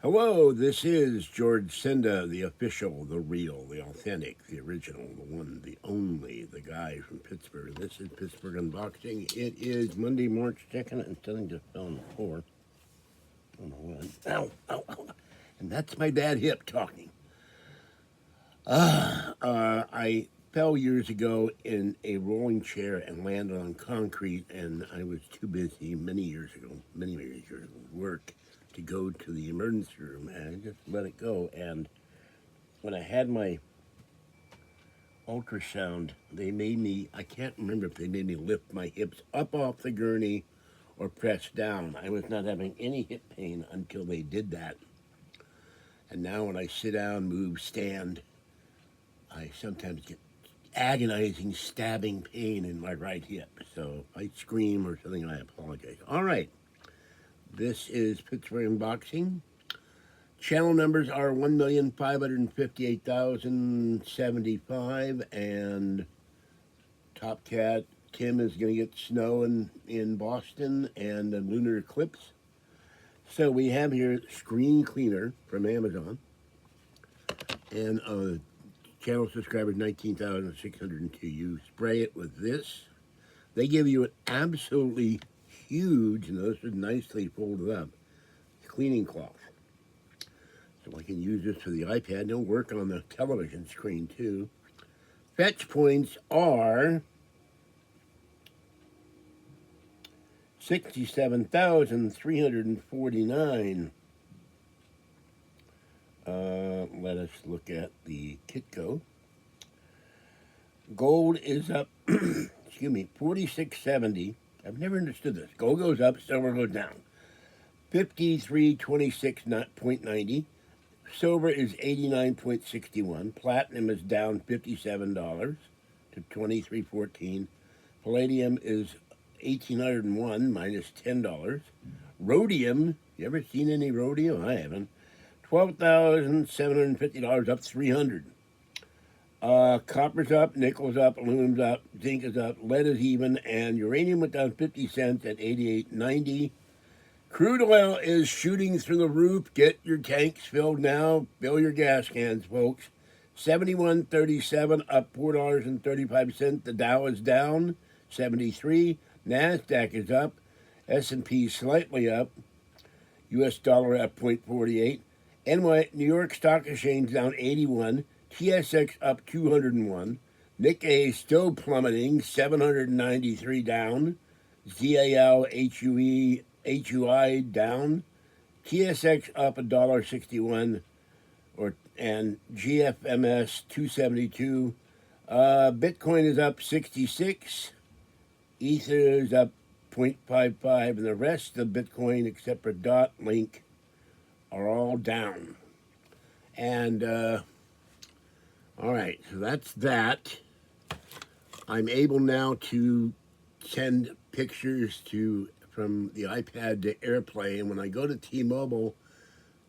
Hello, this is George Senda, the official, the real, the authentic, the original, the one, the only, the guy from Pittsburgh. This is Pittsburgh Unboxing. It is Monday, March 2nd, and something just fell on the floor. I don't know what. Ow, ow, ow. And that's my bad hip talking. I fell years ago in a rolling chair and landed on concrete, and I was too busy many years ago, work to go to the emergency room, and I just let it go. And when I had my ultrasound, they made me, I can't remember if they made me lift my hips up off the gurney or press down. I was not having any hip pain until they did that. And now when I sit down, move, stand, I sometimes get agonizing, stabbing pain in my right hip. So if I scream or something, I apologize. All right. This is Pittsburgh Unboxing. Channel numbers are 1,558,075, and Top Cat Tim is going to get snow in Boston and a lunar eclipse. So we have here Screen Cleaner from Amazon, and channel subscribers 19,602. You spray it with this. They give you an absolutely huge, and this is nicely folded up, cleaning cloth. So I can use this for the iPad. It'll work on the television screen too. Fetch points are 67,349. Let us look at the KITTEN. Gold is up, excuse me, 46.70. I've never understood this. Gold goes up, silver goes down. 5326.90. Silver is 89.61. Platinum is down $57 to $23.14. Palladium is 1,801 minus $10. Rhodium, you ever seen any rhodium? I haven't. $12,750, up $300. Copper's up, nickel's up, aluminum's up, zinc is up, lead is even, and uranium went down 50 cents at 88.90. Crude oil is shooting through the roof. Get your tanks filled now. Fill your gas cans, folks. 71.37, up $4.35. The Dow is down 73. NASDAQ is up. S&P slightly up. U.S. dollar up 0.48. New York Stock Exchange down 81. TSX up 201. Nikkei still plummeting, 793 down. ZAL, HUI down. TSX up $1.61, and GFMS 272. Bitcoin is up 66. Ether is up 0.55, and the rest of Bitcoin, except for Dot Link, are all down. And all right, so that's that. I'm able now to send pictures from the iPad to AirPlay, and when I go to T-Mobile,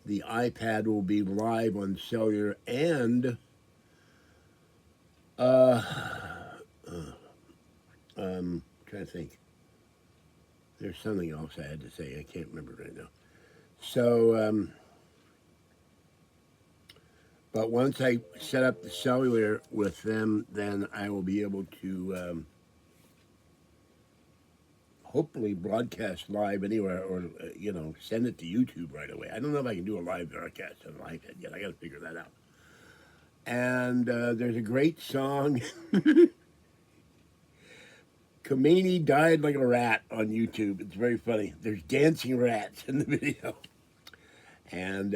the iPad will be live on cellular and trying to think. There's something else I had to say. I can't remember right now. So, but once I set up the cellular with them, then I will be able to hopefully broadcast live anywhere, or send it to YouTube right away. I don't know if I can do a live broadcast on an iPad yet. I got to figure that out. And there's a great song. Khomeini died like a rat on YouTube. It's very funny. There's dancing rats in the video. And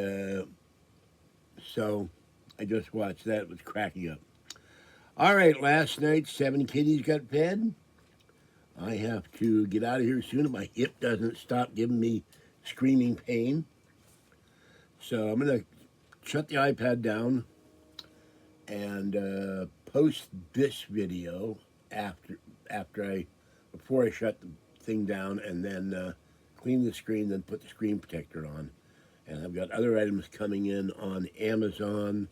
so I just watched that. It was cracking up. All right, last night, 7 kitties got fed. I have to get out of here soon if my hip doesn't stop giving me screaming pain. So I'm going to shut the iPad down and post this video before I shut the thing down, and then clean the screen, then put the screen protector on. And I've got other items coming in on Amazon.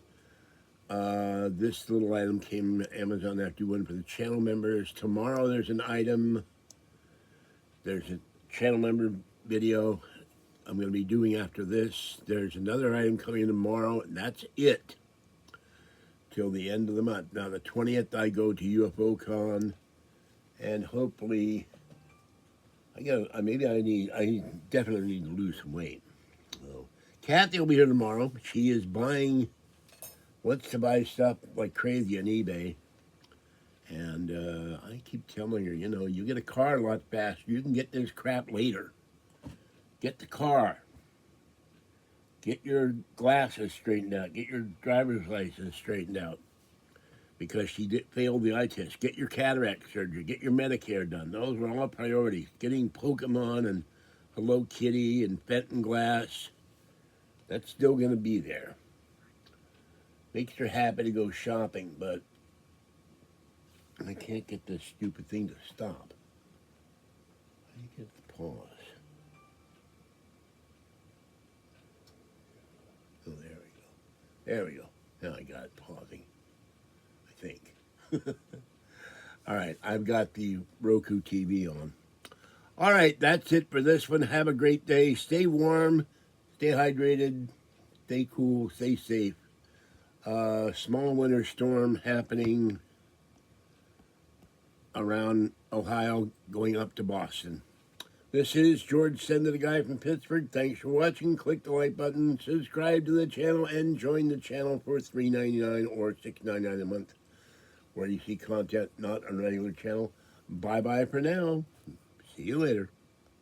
This little item came from Amazon. I have to do one for the channel members. Tomorrow there's an item. There's a channel member video I'm going to be doing after this. There's another item coming tomorrow, and that's it till the end of the month. Now, the 20th, I go to UFO Con, and hopefully, I definitely need to lose some weight. So, Kathy will be here tomorrow. She is wants to buy stuff like crazy on eBay. And I keep telling her, you get a car a lot faster. You can get this crap later. Get the car. Get your glasses straightened out. Get your driver's license straightened out. Because she failed the eye test. Get your cataract surgery. Get your Medicare done. Those are all priorities. Getting Pokemon and Hello Kitty and Fenton Glass. That's still going to be there. Makes her happy to go shopping, but I can't get this stupid thing to stop. I get the pause. Oh, there we go. There we go. Now I got it pausing. I think. All right, I've got the Roku TV on. All right, that's it for this one. Have a great day. Stay warm. Stay hydrated. Stay cool. Stay safe. Small winter storm happening around Ohio going up to Boston. This is George Sender, the guy from Pittsburgh. Thanks for watching. Click the like button, subscribe to the channel, and join the channel for $3.99 or $6.99 a month, where you see content not on a regular channel. Bye-bye for now. See you later.